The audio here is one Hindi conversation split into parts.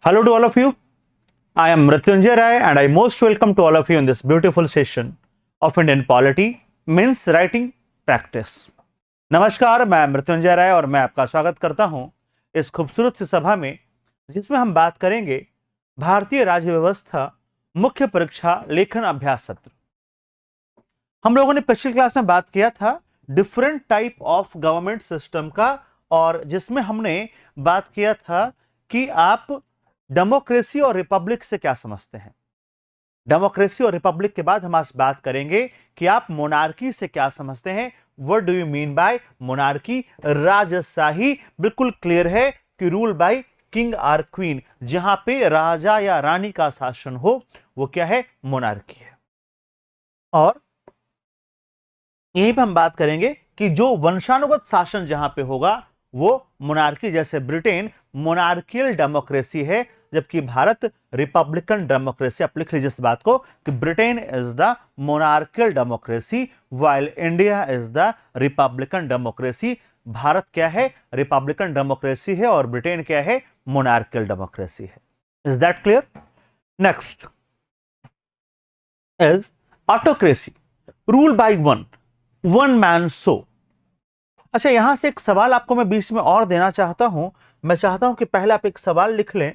Hello to all of you. I am Mrityunjay Rai and I most welcome to all of you in this beautiful session of Indian Polity Means Writing Practice. नमस्कार, मैं मृत्युंजय राय और मैं आपका स्वागत करता हूं इस खूबसूरत सी सभा में जिसमें हम बात करेंगे भारतीय राज्य व्यवस्था मुख्य परीक्षा लेखन अभ्यास सत्र। हम लोगों ने पिछली क्लास में बात किया था different type of government system का, और जिसमें हमने बात किया था कि आप डेमोक्रेसी और रिपब्लिक से क्या समझते हैं। डेमोक्रेसी और रिपब्लिक के बाद हम आज बात करेंगे कि आप मोनार्की से क्या समझते हैं। What do you mean by monarchy? राजशाही बिल्कुल क्लियर है कि रूल बाय किंग और क्वीन, जहां पे राजा या रानी का शासन हो वो क्या है? मोनार्की है। और यहीं पे हम बात करेंगे कि जो वंशानुगत शासन जहां पे होगा वो मोनार्की, जैसे ब्रिटेन मोनार्कियल डेमोक्रेसी है जबकि भारत रिपब्लिकन डेमोक्रेसी। आप लिख लीजिए इस बात को कि Britain is the monarchial democracy while India is the Republican democracy. Bharat क्या है? रिपब्लिकन डेमोक्रेसी है और ब्रिटेन क्या है? मोनार्कियल डेमोक्रेसी है। Is that clear? Next is autocracy, rule by one man show. अच्छा, यहां से एक सवाल आपको मैं बीच में और देना चाहता हूं। मैं चाहता हूं कि पहले आप एक सवाल लिख लें,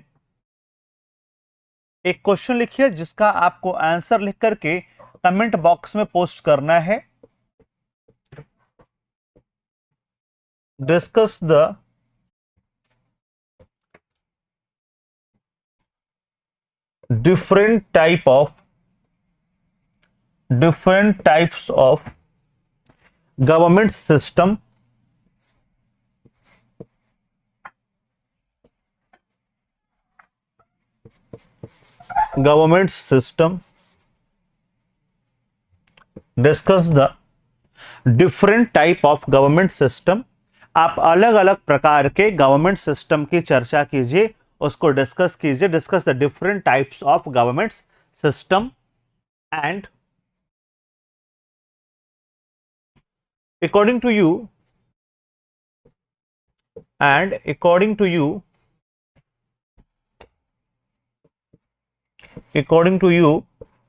एक क्वेश्चन लिखिए जिसका आपको आंसर लिख करके कमेंट बॉक्स में पोस्ट करना है। Discuss the different types of government system discuss the different type of government system। आप अलग अलग प्रकार के गवर्नमेंट सिस्टम की चर्चा कीजिए, उसको डिस्कस कीजिए। Discuss the different types of government system and according to you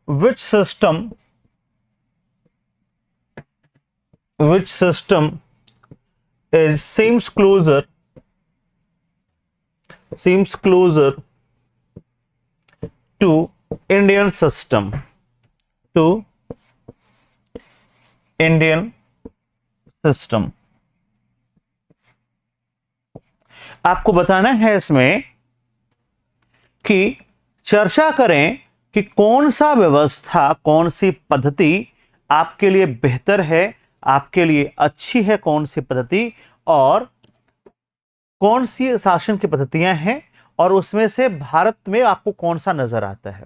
which system seems closer to Indian system, आपको बताना है इसमें कि चर्चा करें कि कौन सा व्यवस्था, कौन सी पद्धति आपके लिए बेहतर है, आपके लिए अच्छी है, कौन सी पद्धति और कौन सी शासन की पद्धतियां हैं, और उसमें से भारत में आपको कौन सा नजर आता है।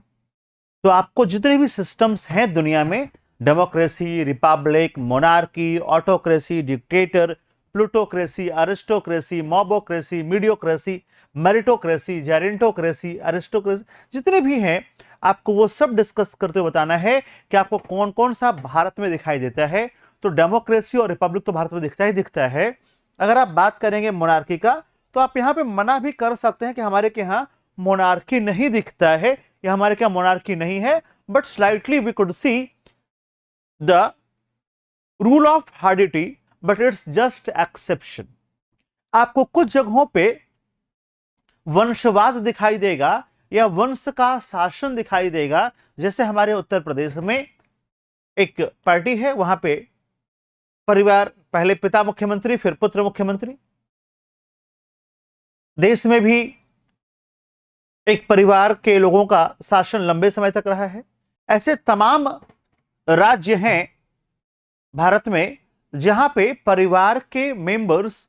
तो आपको जितने भी सिस्टम्स हैं दुनिया में, democracy, republic, monarchy, autocracy, dictator, plutocracy, aristocracy, mobocracy, mediocracy, meritocracy, gerontocracy, aristocracy, जितने भी हैं आपको वो सब डिस्कस करते हुए बताना है कि आपको कौन कौन सा भारत में दिखाई देता है। तो डेमोक्रेसी और रिपब्लिक तो भारत में दिखता है। अगर आप बात करेंगे मोनार्की का तो आप यहां पे मना भी कर सकते हैं कि हमारे के यहां मोनार्की नहीं दिखता है या हमारे क्या मोनार्की नहीं है, but slightly we could see the rule of heredity, but it's just exception. आपको कुछ जगहों पे वंशवाद दिखाई देगा या वंश का शासन दिखाई देगा, जैसे हमारे उत्तर प्रदेश में एक पार्टी है, वहां पे परिवार, पहले पिता मुख्यमंत्री फिर पुत्र मुख्यमंत्री। देश में भी एक परिवार के लोगों का शासन लंबे समय तक रहा है। ऐसे तमाम राज्य हैं भारत में जहां पे परिवार के मेंबर्स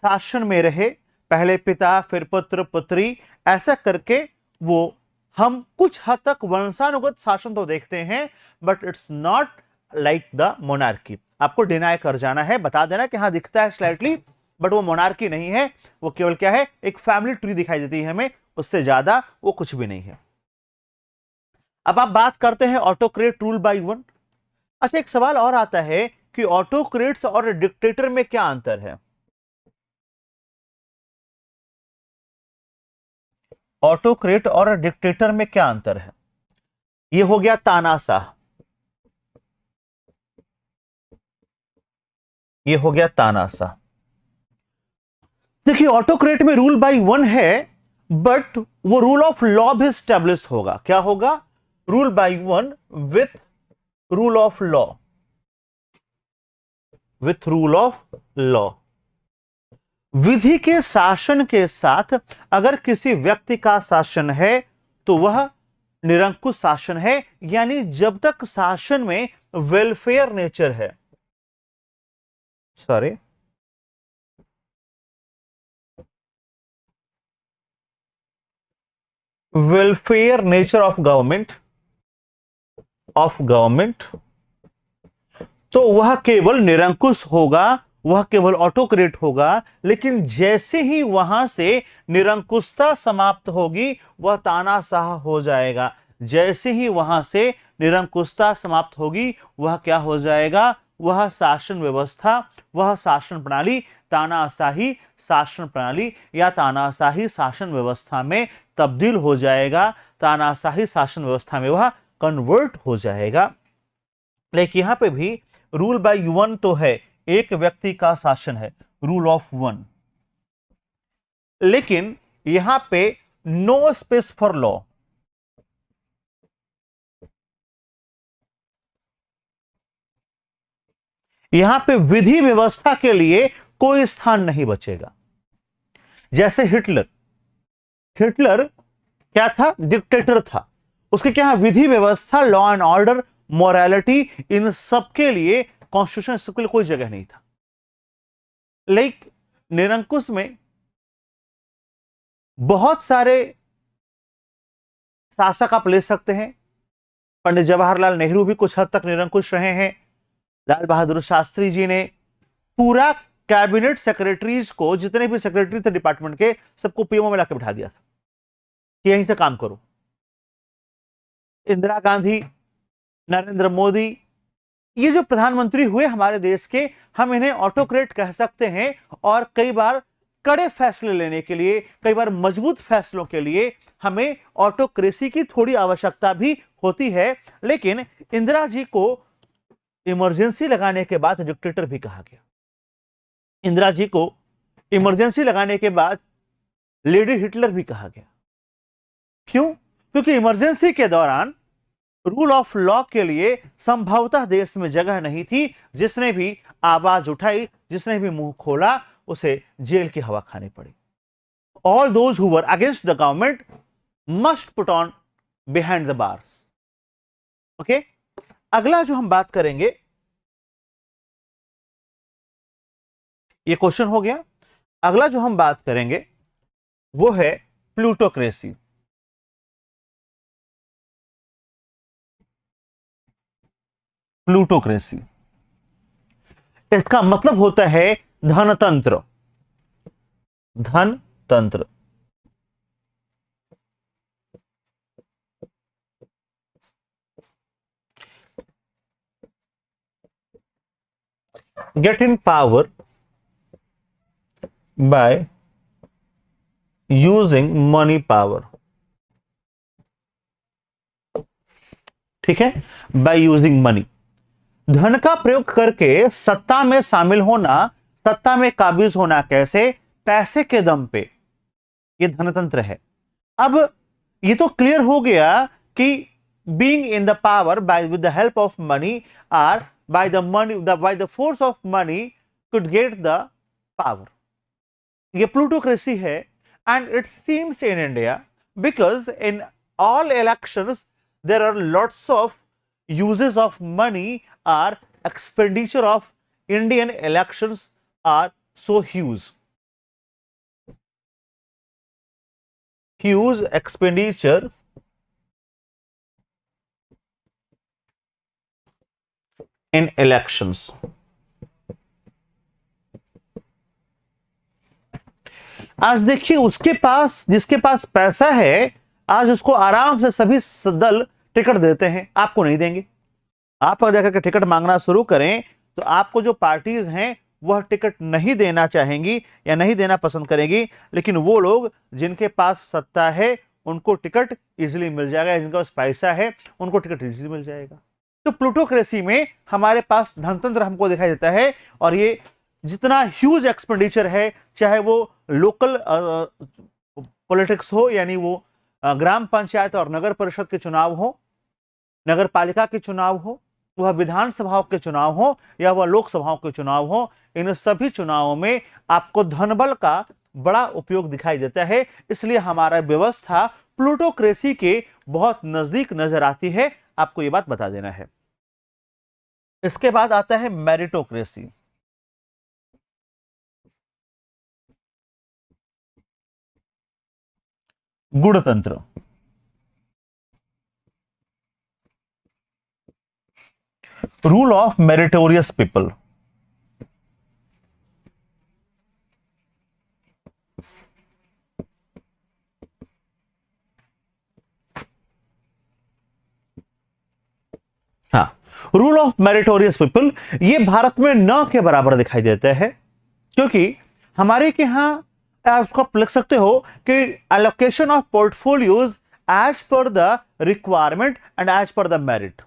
शासन में रहे, पहले पिता फिर पुत्र पुत्री, ऐसा करके वो हम कुछ हद तक वंशानुगत शासन तो देखते हैं, but it's not like the monarchy. आपको डिनाई कर जाना है, बता देना कि हाँ दिखता है स्लाइटली, बट वो मोनार्की नहीं है, वो केवल क्या है? एक फैमिली ट्री दिखाई देती है हमें, उससे ज्यादा वो कुछ भी नहीं है। अब आप बात करते हैं ऑटोक्रेट रूल बाय वन। अच्छा, एक सवाल और आता है कि ऑटोक्रेट्स और डिक्टेटर में क्या अंतर है। ऑटोक्रेट और डिक्टेटर में क्या अंतर है? ये हो गया तानाशाह, ये हो गया तानाशाह। देखिए ऑटोक्रेट में रूल बाय वन है, बट वो रूल ऑफ लॉ भी स्टैब्लिश होगा। क्या होगा? Rule by one with rule of law, with rule of law. विधि के शासन के साथ अगर किसी व्यक्ति का शासन है तो वह निरंकुश शासन है, यानी जब तक शासन में वेलफेयर नेचर है, sorry, welfare nature of government, तो वह केवल निरंकुश होगा, वह केवल ऑटोक्रेट होगा। लेकिन जैसे ही वहां से निरंकुशता समाप्त होगी वह तानाशाह हो जाएगा। जैसे ही वहां से निरंकुशता समाप्त होगी वह क्या हो जाएगा? वह शासन व्यवस्था, वह शासन प्रणाली तानाशाही शासन प्रणाली या तानाशाही शासन व्यवस्था में तब्दील हो जाएगा, तानाशाही शासन व्यवस्था में वह कन्वर्ट हो जाएगा। लेकिन यहां पे भी रूल बाय वन तो है, एक व्यक्ति का शासन है, रूल ऑफ वन, लेकिन यहां पे नो स्पेस फॉर लॉ। यहां पे विधि व्यवस्था के लिए कोई स्थान नहीं बचेगा। जैसे हिटलर क्या था? डिक्टेटर था। उसके क्या विधि व्यवस्था, लॉ एंड ऑर्डर, मोरालिटी, इन सब के लिए, कॉन्स्टिट्यूशन, सबके लिए कोई जगह नहीं था। लेकिन निरंकुश में बहुत सारे शासक आप ले सकते हैं। पंडित जवाहरलाल नेहरू भी कुछ हद तक निरंकुश रहे हैं। लाल बहादुर शास्त्री जी ने पूरा कैबिनेट सेक्रेटरीज को, जितने भी सेक्रेटरी थे डिपार्टमेंट के, सबको पीएमओ में लाकर बिठा दिया था कि यहीं से काम करो। इंदिरा गांधी, नरेंद्र मोदी, ये जो प्रधानमंत्री हुए हमारे देश के, हम इन्हें ऑटोक्रेट कह सकते हैं। और कई बार कड़े फैसले लेने के लिए, कई बार मजबूत फैसलों के लिए हमें ऑटोक्रेसी की थोड़ी आवश्यकता भी होती है। लेकिन इंदिरा जी को इमरजेंसी लगाने के बाद डिक्टेटर भी कहा गया। इंदिरा जी को इमरजेंसी लगाने के बाद लेडी हिटलर भी कहा गया। क्यों? क्योंकि इमरजेंसी के दौरान रूल ऑफ लॉ के लिए संभवतः देश में जगह नहीं थी। जिसने भी आवाज उठाई, जिसने भी मुंह खोला, उसे जेल की हवा खानी पड़ी। All those who were against the government must put on behind the bars. Okay, अगला जो हम बात करेंगे, ये क्वेश्चन हो गया। अगला जो हम बात करेंगे वो है प्लूटोक्रेसी। प्लूटोक्रेसी, इसका मतलब होता है धनतंत्र। धनतंत्र, get in power by using money power। ठीक है, बाय यूजिंग मनी, धन का प्रयोग करके सत्ता में शामिल होना, सत्ता में काबिज होना। कैसे? पैसे के दम पे, ये धनतंत्र है। अब ये तो क्लियर हो गया कि being in the power by with the help of money और by the money, by the force of money could get the power. ये प्लूटोक्रेसी है। And it seems in India because in all elections there are lots of uses of money or expenditure of Indian elections are so huge expenditure in elections। आज देखिए, उसके पास, जिसके पास पैसा है, आज उसको आराम से सभी दल टिकट देते हैं, आपको नहीं देंगे। आप अगर जाकर के टिकट मांगना शुरू करें तो आपको जो पार्टीज हैं वह टिकट नहीं देना चाहेंगी या नहीं देना पसंद करेंगी। लेकिन वो लोग जिनके पास सत्ता है उनको टिकट इजीली मिल जाएगा, जिनका पास पैसा है उनको टिकट इजीली मिल जाएगा। तो प्लूटोक्रेसी में हमारे पास धनतंत्र हमको दिखाई देता है, और ये जितना ह्यूज एक्सपेंडिचर है, चाहे वो लोकल पॉलिटिक्स हो, यानी वो ग्राम पंचायत और नगर परिषद के चुनाव हो, नगर पालिका के चुनाव हो, वह विधानसभाओं के चुनाव हो, या वह लोकसभाओं के चुनाव हो, इन सभी चुनावों में आपको धनबल का बड़ा उपयोग दिखाई देता है। इसलिए हमारा व्यवस्था प्लूटोक्रेसी के बहुत नजदीक नजर आती है, आपको यह बात बता देना है। इसके बाद आता है मेरिटोक्रेसी। गुणतंत्र। Rule of meritorious people. हाँ, रूल ऑफ मेरिटोरियस पीपल ये भारत में न के बराबर दिखाई देता है, क्योंकि हमारे के यहां आप उसको लिख सकते हो कि allocation of portfolios as per the requirement and as per the merit.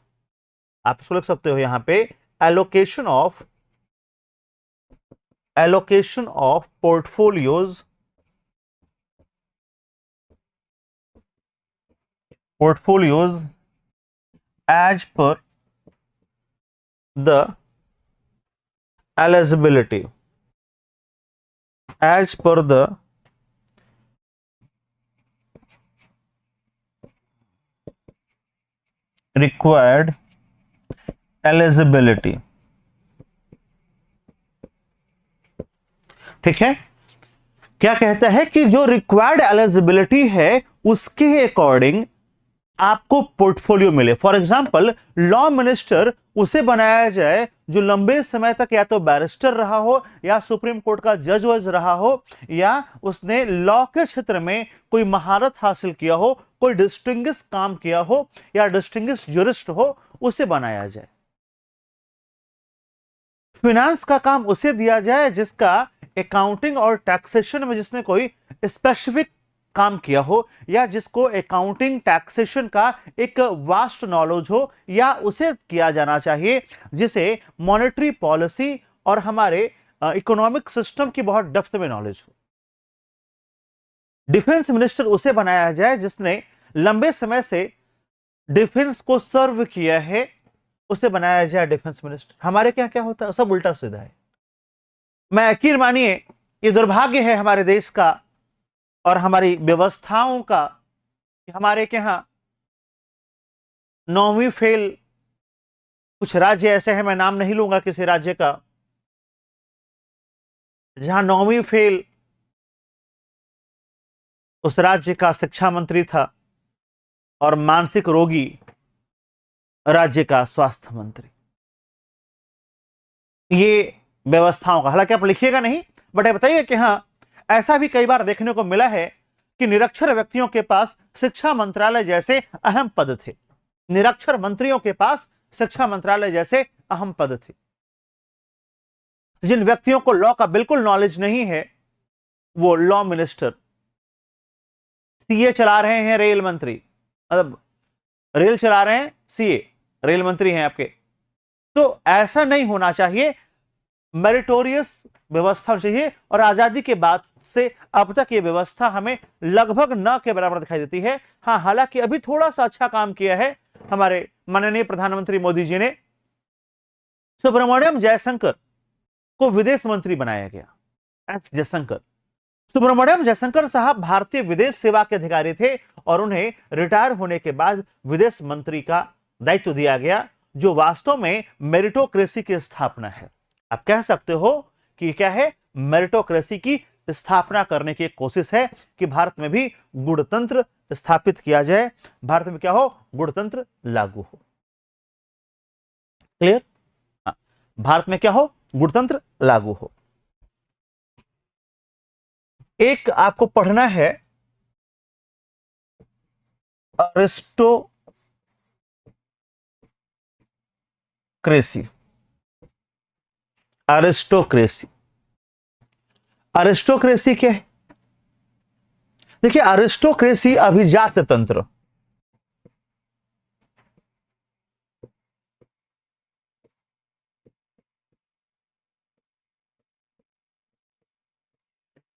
आप इसको लिख सकते हो यहां पे allocation of portfolios as per the eligibility, as per the required eligibility। ठीक है, क्या कहता है कि जो रिक्वायर्ड एलिजिबिलिटी है उसके अकॉर्डिंग आपको पोर्टफोलियो मिले। फॉर एग्जाम्पल, लॉ मिनिस्टर उसे बनाया जाए जो लंबे समय तक या तो बैरिस्टर रहा हो, या सुप्रीम कोर्ट का जज वज रहा हो, या उसने लॉ के क्षेत्र में कोई महारत हासिल किया हो, कोई डिस्टिंग्विश काम किया हो, या डिस्टिंग्विश ज्यूरिस्ट हो, उसे बनाया जाए। फिनांस का काम उसे दिया जाए जिसका अकाउंटिंग और टैक्सेशन में जिसने कोई स्पेसिफिक काम किया हो, या जिसको अकाउंटिंग टैक्सेशन का एक वास्ट नॉलेज हो, या उसे किया जाना चाहिए जिसे मॉनेटरी पॉलिसी और हमारे इकोनॉमिक सिस्टम की बहुत डेप्थ में नॉलेज हो। डिफेंस मिनिस्टर उसे बनाया जाए जिसने लंबे समय से डिफेंस को सर्व किया है, उसे बनाया जाए डिफेंस मिनिस्टर। हमारे क्या क्या होता है, सब उल्टा सीधा है। मैं यकीन मानिए, ये दुर्भाग्य है हमारे देश का और हमारी व्यवस्थाओं का कि हमारे के यहां 9वीं फेल कुछ राज्य ऐसे हैं, मैं नाम नहीं लूंगा किसी राज्य का, जहां 9वीं फेल उस राज्य का शिक्षा मंत्री था और मानसिक रोगी राज्य का स्वास्थ्य मंत्री। ये व्यवस्थाओं का, हालांकि आप लिखिएगा नहीं, बट ये बताइए कि हाँ, ऐसा भी कई बार देखने को मिला है कि निरक्षर व्यक्तियों के पास शिक्षा मंत्रालय जैसे अहम पद थे। निरक्षर मंत्रियों के पास शिक्षा मंत्रालय जैसे अहम पद थे। जिन व्यक्तियों को लॉ का बिल्कुल नॉलेज नहीं है, वो लॉ मिनिस्टर, सीए चला रहे हैं रेल मंत्री, मतलब रेल चला रहे हैं सीए, रेल मंत्री हैं आपके। तो ऐसा नहीं होना चाहिए, मेरिटोरियस व्यवस्था चाहिए। और आजादी के बाद से अब तक ये व्यवस्था हमें लगभग न के बराबर दिखाई देती है। हाँ, हालांकि अभी थोड़ा सा अच्छा काम किया है हमारे माननीय प्रधानमंत्री मोदी जी ने। सुब्रमण्यम जयशंकर को विदेश मंत्री बनाया गया, एस जयशंकर। सुब्रमण्यम जयशंकर साहब भारतीय विदेश सेवा के अधिकारी थे और उन्हें रिटायर होने के बाद विदेश मंत्री का दायित्व दिया गया, जो वास्तव में मेरिटोक्रेसी की स्थापना है। आप कह सकते हो कि क्या है, मेरिटोक्रेसी की स्थापना करने की कोशिश है कि भारत में भी गुणतंत्र स्थापित किया जाए, भारत में क्या हो, गुणतंत्र लागू हो। क्लियर? भारत में क्या हो, गुणतंत्र लागू हो। एक आपको पढ़ना है अरिस्टोक्रेसी। अरिस्टोक्रेसी, अरिस्टोक्रेसी क्या है? देखिए, अरिस्टोक्रेसी अभिजात तंत्र,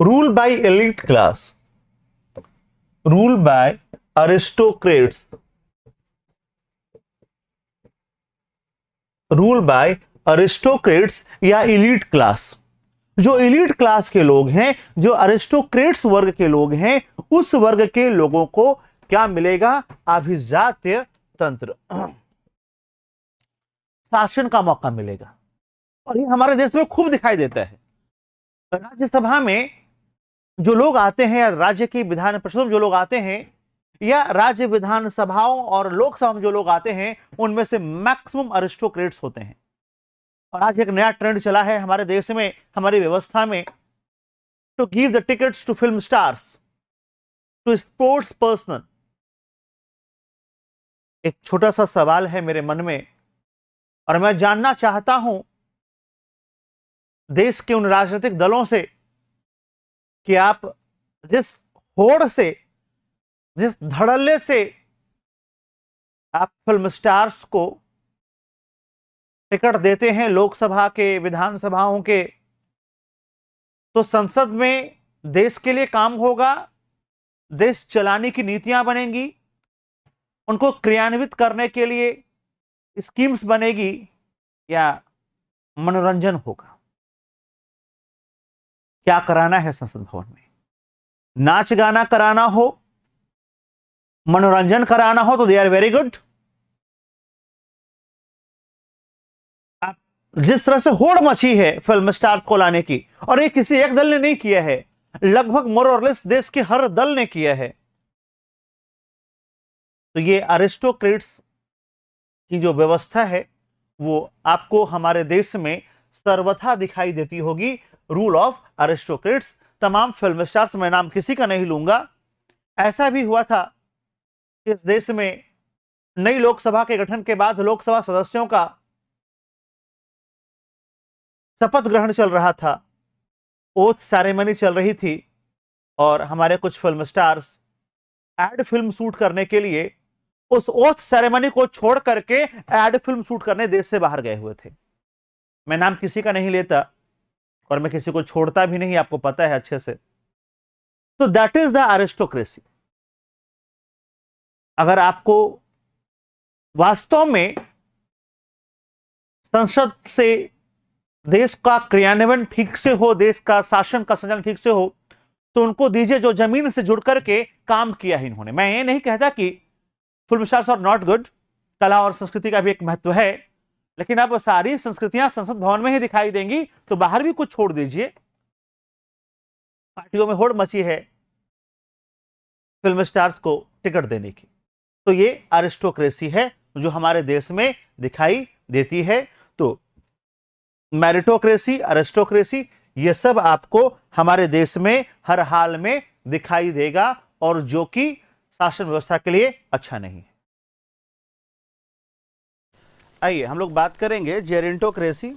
rule by elite class, rule by aristocrats, rule by aristocrats या इलीट क्लास। जो इलीट क्लास के लोग हैं, जो अरिस्टोक्रेट्स वर्ग के लोग हैं, उस वर्ग के लोगों को क्या मिलेगा? अभिजात्य तंत्र, शासन का मौका मिलेगा। और ये हमारे देश में खूब दिखाई देता है। राज्यसभा में जो लोग आते हैं, या राज्य की विधान परिषद में जो लोग आते हैं, या राज्य विधानसभाओं और लोकसभा में जो लोग आते हैं, उनमें से मैक्सिमम अरिस्टोक्रेट्स होते हैं। और आज एक नया ट्रेंड चला है हमारे देश में, हमारी व्यवस्था में, to give the tickets to film stars, to sports person. एक छोटा सा सवाल है मेरे मन में, और मैं जानना चाहता हूं देश के उन राजनीतिक दलों से कि आप जिस होड़ से, जिस धड़ल्ले से आप फिल्म स्टार्स को टिकट देते हैं लोकसभा के, विधानसभाओं के, तो संसद में देश के लिए काम होगा, देश चलाने की नीतियां बनेंगी, उनको क्रियान्वित करने के लिए स्कीम्स बनेगी, या मनोरंजन होगा? क्या कराना है संसद भवन में? नाच गाना कराना हो, मनोरंजन कराना हो, तो दे आर वेरी गुड। जिस तरह से होड़ मची है फिल्म स्टार को लाने की, और ये किसी एक दल ने नहीं किया है, लगभग मोर और लेस देश के हर दल ने किया है, तो ये अरिस्टोक्रेट्स की जो व्यवस्था है वो आपको हमारे देश में सर्वथा दिखाई देती होगी। रूल ऑफ अरिस्टोक्रेट्स, तमाम फिल्म स्टार्स, मैं नाम किसी का नहीं लूंगा। ऐसा भी हुआ था इस देश में नई लोकसभा के गठन के बाद लोकसभा सदस्यों का शपथ ग्रहण चल रहा था, ओथ सेरेमनी चल रही थी, और हमारे कुछ film stars ad film shoot करने के लिए उस ओथ सेरेमनी को छोड़ करके एड फिल्म शूट करने देश से बाहर गए हुए थे। मैं नाम किसी का नहीं लेता और मैं किसी को छोड़ता भी नहीं, आपको पता है अच्छे से। तो दैट इज द अरिस्टोक्रेसी। अगर आपको वास्तव में संसद से देश का क्रियान्वयन ठीक से हो, देश का शासन का संचालन ठीक से हो, तो उनको दीजिए जो जमीन से जुड़ करके काम किया है इन्होंने। मैं ये नहीं कहता कि film stars are not good, कला और संस्कृति का भी एक महत्व है, लेकिन अब सारी संस्कृतियां संसद भवन में ही दिखाई देंगी, तो बाहर भी कुछ छोड़ दीजिए। पार्टियों में होड़ मची है फिल्म स्टार्स को टिकट देने की। तो ये अरिस्टोक्रेसी है जो हमारे देश में दिखाई देती है। तो मेरिटोक्रेसी, अरिस्टोक्रेसी, ये सब आपको हमारे देश में हर हाल में दिखाई देगा, और जो कि शासन व्यवस्था के लिए अच्छा नहीं है। आइए हम लोग बात करेंगे जेरेंटोक्रेसी।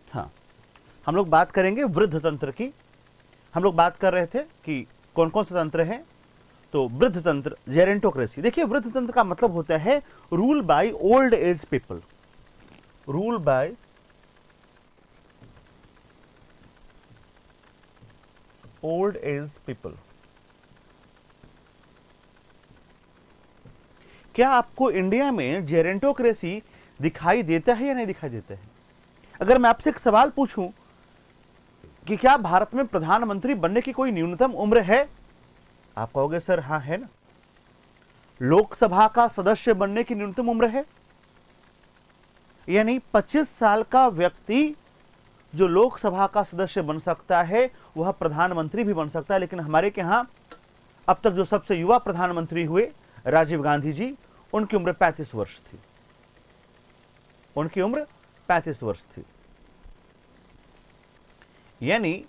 हाँ, हम लोग बात करेंगे वृद्ध तंत्र की। हम लोग बात कर रहे थे कि कौन कौन से तंत्र हैं। तो वृद्ध तंत्र, जेरेंटोक्रेसी। देखिए, वृद्ध तंत्र का मतलब होता है rule by old age people, rule by old age people. क्या आपको इंडिया में जेरेंटोक्रेसी दिखाई देता है या नहीं दिखाई देता है? अगर मैं आपसे एक सवाल पूछूं कि क्या भारत में प्रधानमंत्री बनने की कोई न्यूनतम उम्र है, आप कहोगे सर हाँ है ना। लोकसभा का सदस्य बनने की न्यूनतम उम्र है, यानी 25 साल का व्यक्ति जो लोकसभा का सदस्य बन सकता है वह प्रधानमंत्री भी बन सकता है। लेकिन हमारे के यहां अब तक जो सबसे युवा प्रधानमंत्री हुए राजीव गांधी जी, उनकी उम्र 35 वर्ष थी। उनकी उम्र 35 वर्ष थी। यानी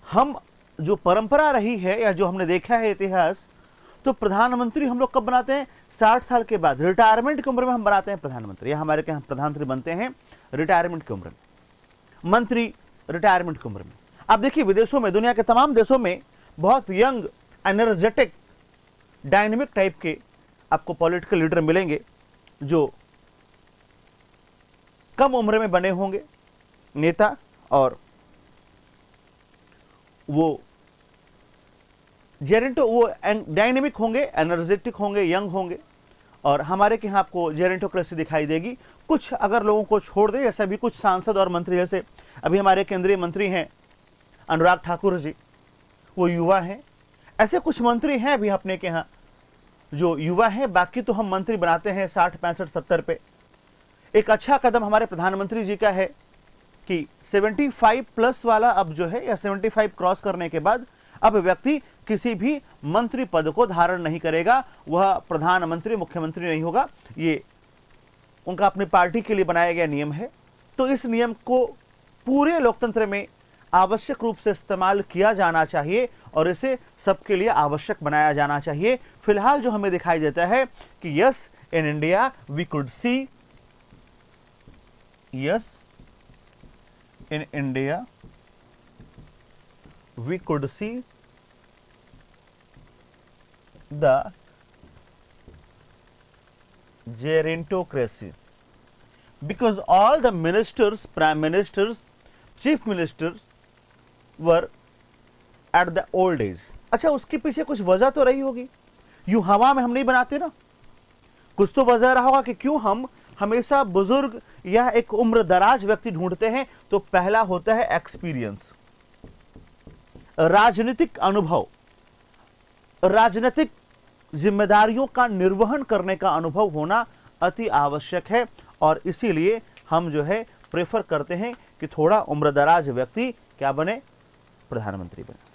हम जो परंपरा रही है या जो हमने देखा है इतिहास, तो प्रधानमंत्री हम लोग कब बनाते हैं? 60 साल के बाद, रिटायरमेंट की उम्र में हम बनाते हैं प्रधानमंत्री। या हमारे यहाँ प्रधानमंत्री बनते हैं रिटायरमेंट की उम्र में, मंत्री रिटायरमेंट की उम्र में। आप देखिए विदेशों में, दुनिया के तमाम देशों में बहुत यंग, एनर्जेटिक, डायनेमिक टाइप के आपको पॉलिटिकल लीडर मिलेंगे जो कम उम्र में बने होंगे नेता, और वो जेरेंटो, वो डायनेमिक होंगे, एनर्जेटिक होंगे, यंग होंगे। और हमारे के यहाँ आपको जेरेंटोक्रेसी दिखाई देगी। कुछ अगर लोगों को छोड़ दे, जैसे अभी कुछ सांसद और मंत्री, जैसे अभी हमारे केंद्रीय मंत्री हैं अनुराग ठाकुर जी, वो युवा हैं। ऐसे कुछ मंत्री हैं अभी अपने के यहाँ जो युवा हैं। बाकी तो हम मंत्री बनाते हैं 60, 65, 70 पे। एक अच्छा कदम हमारे प्रधानमंत्री जी का है कि 75 प्लस वाला अब जो है, या 75 क्रॉस करने के बाद अब व्यक्ति किसी भी मंत्री पद को धारण नहीं करेगा, वह प्रधानमंत्री, मुख्यमंत्री नहीं होगा। ये उनका अपनी पार्टी के लिए बनाया गया नियम है। तो इस नियम को पूरे लोकतंत्र में आवश्यक रूप से इस्तेमाल किया जाना चाहिए और इसे सबके लिए आवश्यक बनाया जाना चाहिए। फिलहाल जो हमें दिखाई देता है कि yes, in India we could see, yes in India we could see the gerontocracy because all the ministers, prime ministers, chief ministers were at the old age. अच्छा, उसके पीछे कुछ वजह तो रही होगी, यूं हवा में हम नहीं बनाते ना, कुछ तो वजह रहा होगा कि क्यों हम हमेशा बुजुर्ग या एक उम्र दराज व्यक्ति ढूंढते हैं। तो पहला होता है एक्सपीरियंस, राजनीतिक अनुभव, राजनीतिक जिम्मेदारियों का निर्वहन करने का अनुभव होना अति आवश्यक है। और इसीलिए हम जो है प्रेफर करते हैं कि थोड़ा उम्रदराज व्यक्ति क्या बने? प्रधानमंत्री बने।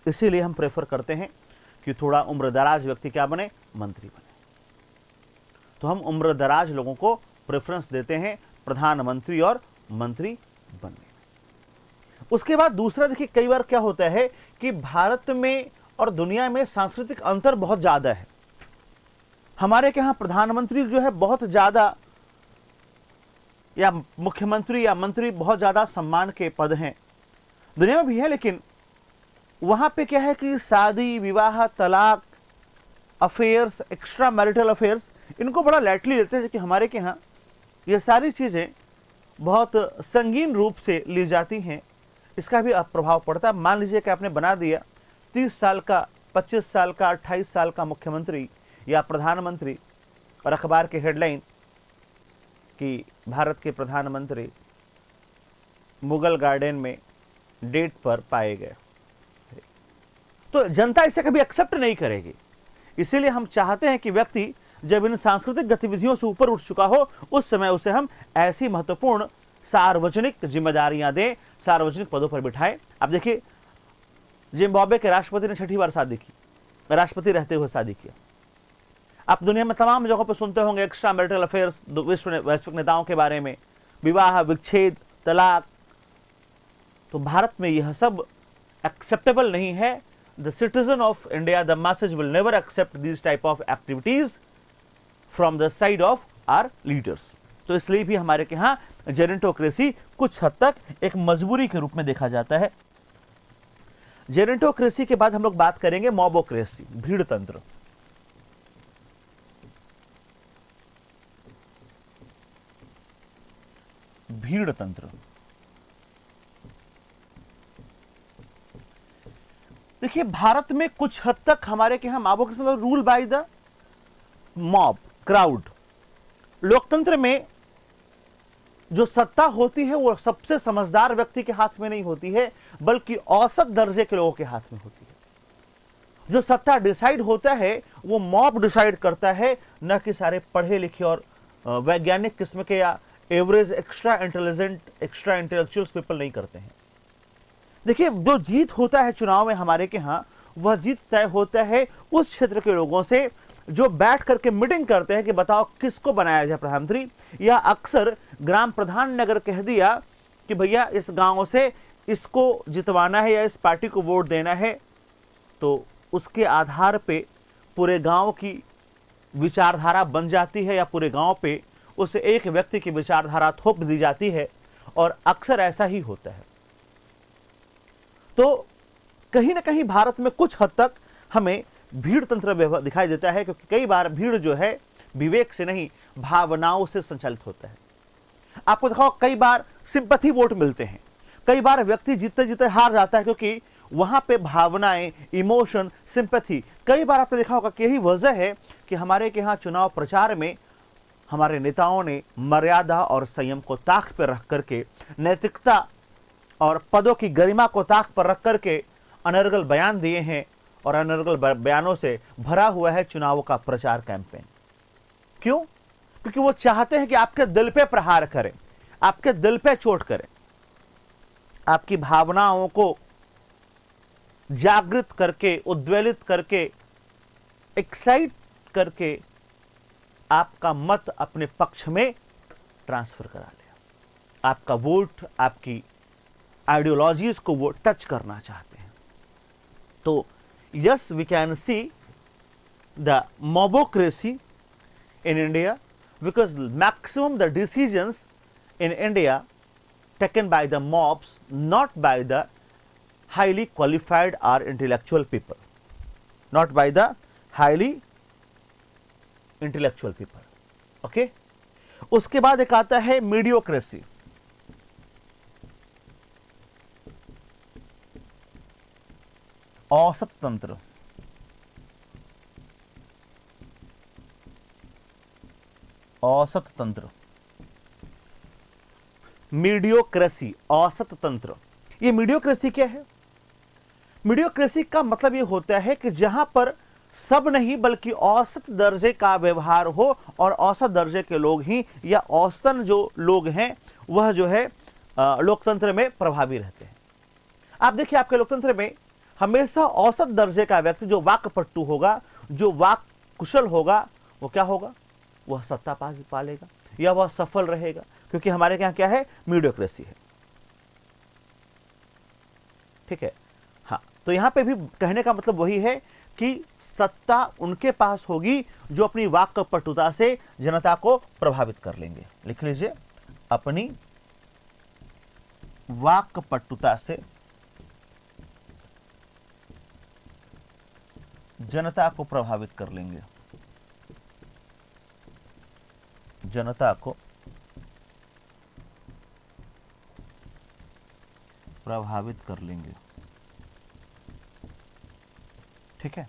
इसीलिए हम प्रेफर करते हैं कि थोड़ा उम्रदराज व्यक्ति क्या बने? मंत्री बने। तो हम उम्रदराज लोगों को प्रेफरेंस देते हैं प्रधानमंत्री और मंत्री बनने में। उसके बाद दूसरा देखिए, कई बार क्या होता है कि भारत में और दुनिया में सांस्कृतिक अंतर बहुत ज्यादा है। हमारे के यहाँ प्रधानमंत्री जो है बहुत ज्यादा, या मुख्यमंत्री या मंत्री बहुत ज्यादा सम्मान के पद हैं, दुनिया में भी है। लेकिन वहां पे क्या है कि शादी, विवाह, तलाक, अफेयर्स, एक्स्ट्रा मैरिटल अफेयर्स, इनको बड़ा लाइटली लेते हैं। कि हमारे के यहाँ ये सारी चीज़ें बहुत संगीन रूप से ली जाती हैं, इसका भी प्रभाव पड़ता है। मान लीजिए कि आपने बना दिया 30 साल का, 25 साल का, 28 साल का मुख्यमंत्री या प्रधानमंत्री, और अखबार की हेडलाइन कि भारत के प्रधानमंत्री मुगल गार्डन में डेट पर पाए गए, तो जनता इसे कभी एक्सेप्ट नहीं करेगी। इसीलिए हम चाहते हैं कि व्यक्ति जब इन सांस्कृतिक गतिविधियों से ऊपर उठ चुका हो, उस समय उसे हम ऐसी महत्वपूर्ण सार्वजनिक जिम्मेदारियां दें, सार्वजनिक पदों पर बिठाएं। अब देखिए, जिम्बाब्वे के राष्ट्रपति ने 6ठी बार शादी की, राष्ट्रपति रहते हुए शादी किया। आप दुनिया में तमाम जगहों पर सुनते होंगे एक्स्ट्रा मैरिटल अफेयर्स, वैश्विक नेताओं के बारे में, विवाह, विच्छेद, तलाक। तो भारत में यह सब एक्सेप्टेबल नहीं है। The citizen of India, the masses will never accept these type of activities from the side of our leaders. तो इसलिए भी हमारे के यहाँ जेरेंटोक्रेसी कुछ हद तक एक मजबूरी के रूप में देखा जाता है। जेरेंटोक्रेसी के बाद हम लोग बात करेंगे मॉबोक्रेसी, भीड़ तंत्र। भीड़ तंत्र, देखिए भारत में कुछ हद तक हमारे के यहाँ मॉबोक्रेसी मतलब rule by the mob, crowd. लोकतंत्र में जो सत्ता होती है वो सबसे समझदार व्यक्ति के हाथ में नहीं होती है, बल्कि औसत दर्जे के लोगों के हाथ में होती है। जो सत्ता डिसाइड होता है वो मॉब डिसाइड करता है, न कि सारे पढ़े लिखे और वैज्ञानिक किस्म के या average extra intelligent extra intellectuals people नहीं करते हैं। देखिए, जो जीत होता है चुनाव में हमारे के यहाँ, वह जीत तय होता है उस क्षेत्र के लोगों से जो बैठ करके मीटिंग करते हैं कि बताओ किसको बनाया जाए प्रधानमंत्री, या अक्सर ग्राम प्रधान ने अगर कह दिया कि भैया इस गांव से इसको जितवाना है या इस पार्टी को वोट देना है, तो उसके आधार पे पूरे गांव की विचारधारा बन जाती है, या पूरे गांव पे उस एक व्यक्ति की विचारधारा थोप दी जाती है, और अक्सर ऐसा ही होता है। तो कहीं ना कहीं भारत में कुछ हद तक हमें भीड़ तंत्र दिखाई देता है, क्योंकि कई बार भीड़ जो है विवेक से नहीं भावनाओं से संचालित होता है। आपको दिखाओ, कई बार सिंपैथी वोट मिलते हैं, कई बार व्यक्ति जीतते जीतते हार जाता है, क्योंकि वहां पे भावनाएं, इमोशन, सिंपैथी, कई बार आपने देखा होगा कि यही वजह है कि हमारे के यहाँ चुनाव प्रचार में हमारे नेताओं ने मर्यादा और संयम को ताक पर रख करके, नैतिकता और पदों की गरिमा को ताक पर रख करके अनर्गल बयान दिए हैं, और अनर्गल बयानों से भरा हुआ है चुनावों का प्रचार कैंपेन। क्यों? क्योंकि वो चाहते हैं कि आपके दिल पे प्रहार करें, आपके दिल पे चोट करें, आपकी भावनाओं को जागृत करके, उद्वेलित करके, एक्साइट करके आपका मत अपने पक्ष में ट्रांसफर करा ले। आपका वोट, आपकी आइडियोलॉजीज को वो टच करना चाहते हैं। तो yes, we can see the mobocracy in India, because maximum the decisions in India taken by the mobs, not by the highly qualified or intellectual people, not by the highly intellectual people. Okay? उसके बाद एक आता है मीडियोक्रेसी। औसत तंत्र। औसत तंत्र, मीडियोक्रेसी, औसत तंत्र। ये मीडियोक्रेसी क्या है? मीडियोक्रेसी का मतलब ये होता है कि जहां पर सब नहीं बल्कि औसत दर्जे का व्यवहार हो, और औसत दर्जे के लोग ही या औसतन जो लोग हैं वह जो है लोकतंत्र में प्रभावी रहते हैं। आप देखिए, आपके लोकतंत्र में हमेशा औसत दर्जे का व्यक्ति जो वाक्पटु होगा, जो वाक कुशल होगा, वो क्या होगा? वह सत्ता पालेगा या वह सफल रहेगा, क्योंकि हमारे यहाँ क्या है? मीडियोक्रेसी है। ठीक है। हाँ, तो यहां पे भी कहने का मतलब वही है कि सत्ता उनके पास होगी जो अपनी वाक्पटुता से जनता को प्रभावित कर लेंगे। लिख लीजिए, अपनी वाक्पटुता से जनता को प्रभावित कर लेंगे। जनता को प्रभावित कर लेंगे। ठीक है,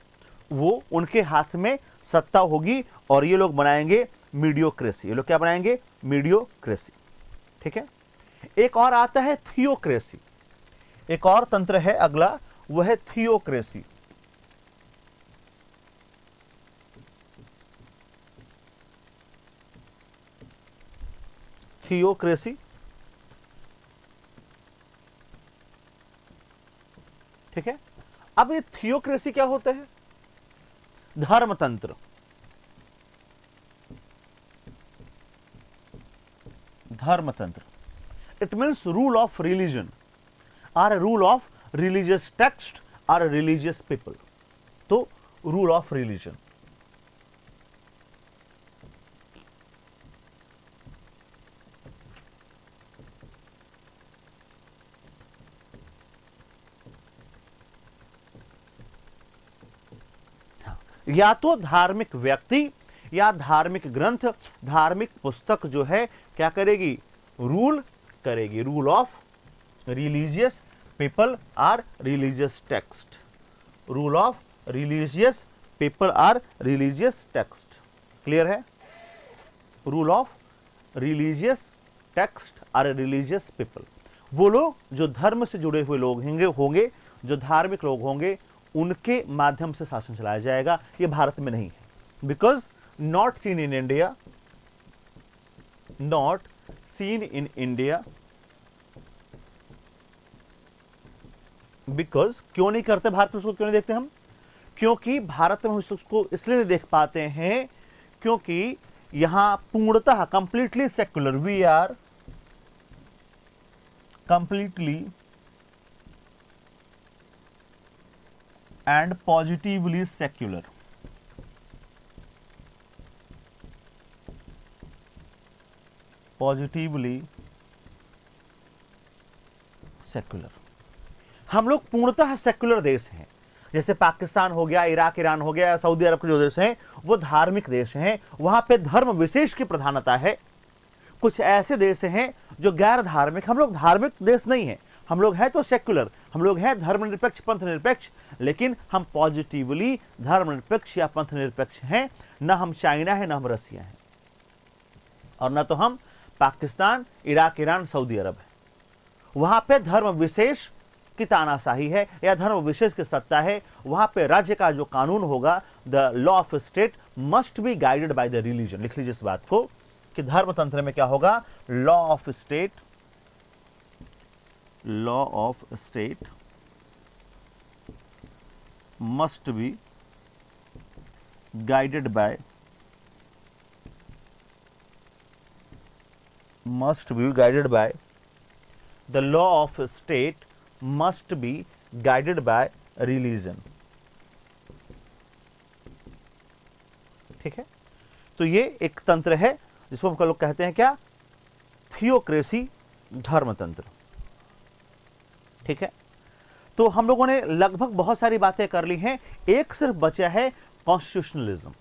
वो उनके हाथ में सत्ता होगी और ये लोग बनाएंगे मीडियोक्रेसी। ये लोग क्या बनाएंगे? मीडियोक्रेसी। ठीक है। एक और आता है थियोक्रेसी। एक और तंत्र है अगला, वह है थियोक्रेसी। थियोक्रेसी। ठीक है। अब ये थियोक्रेसी क्या होता है? धर्मतंत्र। धर्मतंत्र, it means rule of religion और रूल ऑफ रिलीजियस टेक्स्ट और रिलीजियस पीपल। तो रूल ऑफ रिलीजन, या तो धार्मिक व्यक्ति या धार्मिक ग्रंथ, धार्मिक पुस्तक जो है क्या करेगी? रूल करेगी। Rule of religious people or religious text. Rule of religious people or religious text. Clear है? Rule of religious text or religious people. वो लोग जो धर्म से जुड़े हुए लोग होंगे, जो धार्मिक लोग होंगे, उनके माध्यम से शासन चलाया जाएगा। ये भारत में नहीं है, because not seen in India, not seen in India. Because क्यों नहीं करते भारत में, उसको क्यों नहीं देखते हम? क्योंकि भारत में उसको इसलिए नहीं देख पाते हैं क्योंकि यहां पूर्णतः completely secular, we are completely and positively secular. Positively secular, हम लोग पूर्णतः सेक्युलर देश हैं। जैसे पाकिस्तान हो गया, इराक ईरान हो गया, सऊदी अरब के जो देश हैं वो धार्मिक देश हैं, वहां पे धर्म विशेष की प्रधानता है। कुछ ऐसे देश हैं जो गैर धार्मिक, हम लोग धार्मिक देश नहीं है, हम लोग हैं तो सेक्युलर, हम लोग हैं धर्मनिरपेक्ष, पंथ निरपेक्ष, लेकिन हम पॉजिटिवली धर्मनिरपेक्ष या पंथ निरपेक्ष हैं। न हम चाइना है, न हम रसिया है, और न तो हम पाकिस्तान, इराक ईरान, सऊदी अरब है। वहां पे धर्म विशेष की तानाशाही है या धर्म विशेष की सत्ता है। वहां पे राज्य का जो कानून होगा, the law of state must be guided by the religion. लिख लीजिए इस बात को कि धर्मतंत्र में क्या होगा, law of state, law of state must be guided by, must be guided by, the law of state must be guided by religion। ठीक है, तो ये एक तंत्र है जिसको हम लोग कहते हैं क्या, थियोक्रेसी, धर्मतंत्र। ठीक है, तो हम लोगों ने लगभग बहुत सारी बातें कर ली हैं, एक सिर्फ बचा है कॉन्स्टिट्यूशनलिज्म।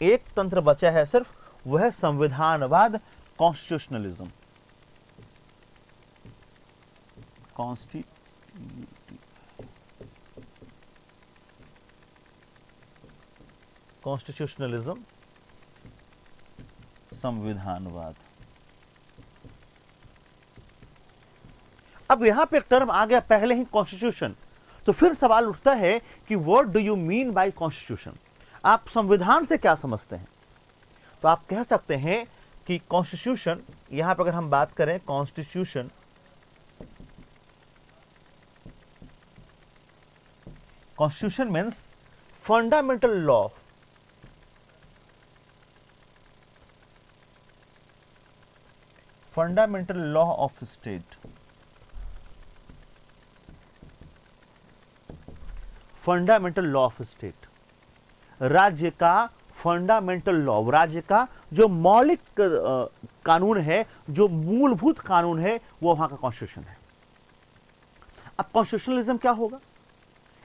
एक तंत्र बचा है सिर्फ, वह है संविधानवाद, कॉन्स्टिट्यूशनलिज्म। कॉन्स्टिट्यूशनलिज्म, संविधानवाद। अब यहां पे एक टर्म आ गया पहले ही, कॉन्स्टिट्यूशन। तो फिर सवाल उठता है कि what do you mean by constitution? आप संविधान से क्या समझते हैं? तो आप कह सकते हैं कि कॉन्स्टिट्यूशन, यहां पर अगर हम बात करें constitution, constitution means fundamental law, fundamental law of state, fundamental law of state, राज्य का फंडामेंटल लॉ, राज्य का जो मौलिक कानून है, जो मूलभूत कानून है, वो वहां का कॉन्स्टिट्यूशन है। अब कॉन्स्टिट्यूशनलिज्म क्या होगा?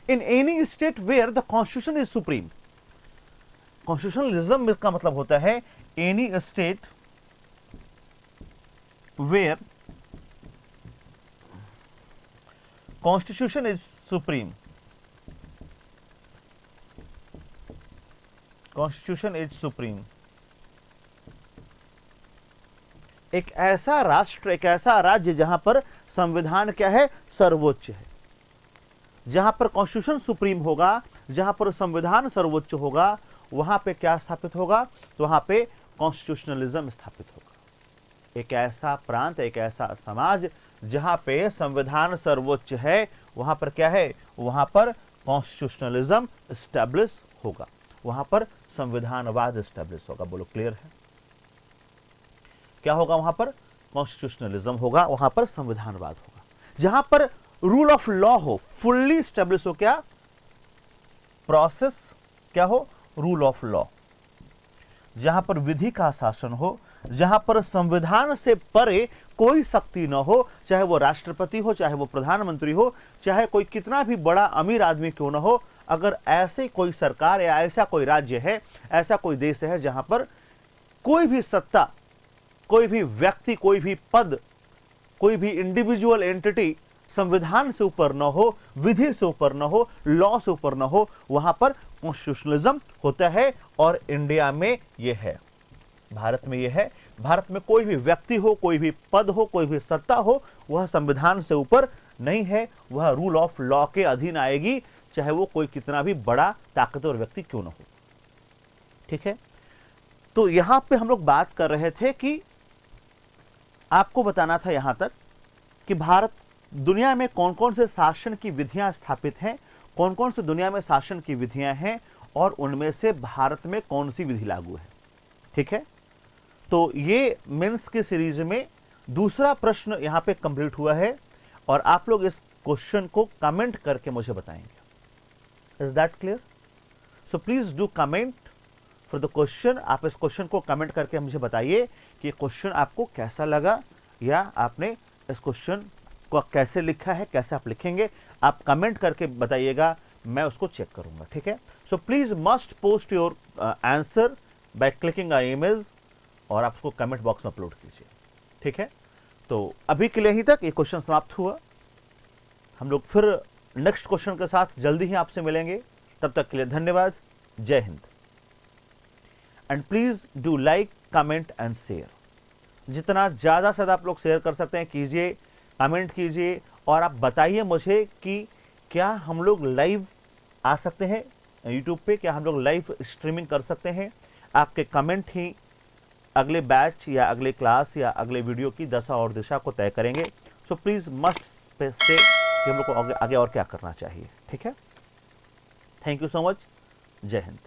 In any state where the constitution is supreme. Constitutionalism का मतलब होता है any state where constitution is supreme, constitution is supreme. एक ऐसा राष्ट्र, एक ऐसा राज्य जहां पर संविधान क्या है, सर्वोच्च है। जहां पर कॉन्स्टिट्यूशन सुप्रीम होगा, जहां पर संविधान सर्वोच्च होगा, वहां पे क्या स्थापित होगा? तो वहां पे कॉन्स्टिट्यूशनलिज्म स्थापित होगा। एक ऐसा प्रांत, एक ऐसा समाज जहां पे संविधान सर्वोच्च है, वहां पर क्या है? वहां पर कॉन्स्टिट्यूशनलिज्म एस्टैब्लिश होगा, वहां पर संविधानवाद एस्टैब्लिश होगा। बोलो क्लियर है? क्या होगा वहां पर? कॉन्स्टिट्यूशनलिज्म होगा, वहां पर संविधानवाद होगा। जहां पर रूल ऑफ लॉ हो, फुल्ली एस्टैब्लिश हो, क्या प्रोसेस, क्या हो? Rule of law. जहां पर विधि का शासन हो, जहां पर संविधान से परे कोई शक्ति न हो, चाहे वो राष्ट्रपति हो, चाहे वो प्रधानमंत्री हो, चाहे कोई कितना भी बड़ा अमीर आदमी क्यों न हो, अगर ऐसे कोई सरकार या ऐसा कोई राज्य है, ऐसा कोई देश है जहां पर कोई भी सत्ता, कोई भी व्यक्ति, कोई भी पद, कोई भी इंडिविजुअल एंटिटी संविधान से ऊपर न हो, विधि से ऊपर न हो, लॉ से ऊपर न हो, वहां पर कॉन्स्टिट्यूशनलिज्म होता है। और इंडिया में यह है, भारत में यह है। भारत में कोई भी व्यक्ति हो, कोई भी पद हो, कोई भी सत्ता हो, वह संविधान से ऊपर नहीं है, वह रूल ऑफ लॉ के अधीन आएगी, चाहे वो कोई कितना भी बड़ा ताकतवर व्यक्ति क्यों ना हो। ठीक है, तो यहां पे हम लोग बात कर रहे थे कि आपको बताना था यहां तक कि भारत दुनिया में कौन कौन से शासन की विधियां स्थापित हैं, कौन कौन से दुनिया में शासन की विधियां हैं और उनमें से भारत में कौन सी विधि लागू है। ठीक है, तो ये मेंस की सीरीज में दूसरा प्रश्न यहां पे कंप्लीट हुआ है और आप लोग इस क्वेश्चन को कमेंट करके मुझे बताएंगे। Is that clear? So please do comment for the question. आप इस क्वेश्चन को कमेंट करके मुझे बताइए कि क्वेश्चन आपको कैसा लगा या आपने इस क्वेश्चन को कैसे लिखा है, कैसे आप लिखेंगे, आप कमेंट करके बताइएगा, मैं उसको चेक करूंगा। ठीक है, so please must post your answer by clicking a image और आप उसको कमेंट बॉक्स में अपलोड कीजिए। ठीक है, तो अभी के लिए ही तक ये क्वेश्चन समाप्त हुआ। हम लोग फिर नेक्स्ट क्वेश्चन के साथ जल्दी ही आपसे मिलेंगे। तब तक के लिए धन्यवाद। जय Hind. And please do like, comment and share. जितना ज़्यादा से ज़्यादा आप लोग शेयर कर सकते हैं कीजिए, कमेंट कीजिए और आप बताइए मुझे कि क्या हम लोग लाइव आ सकते हैं यूट्यूब पे, क्या हम लोग लाइव स्ट्रीमिंग कर सकते हैं। आपके कमेंट ही अगले बैच या अगले क्लास या अगले वीडियो की दशा और दिशा को तय करेंगे। सो प्लीज़ मस्ट से कि हम लोग को आगे और क्या करना चाहिए। ठीक है, थैंक यू सो मच। जय हिंद।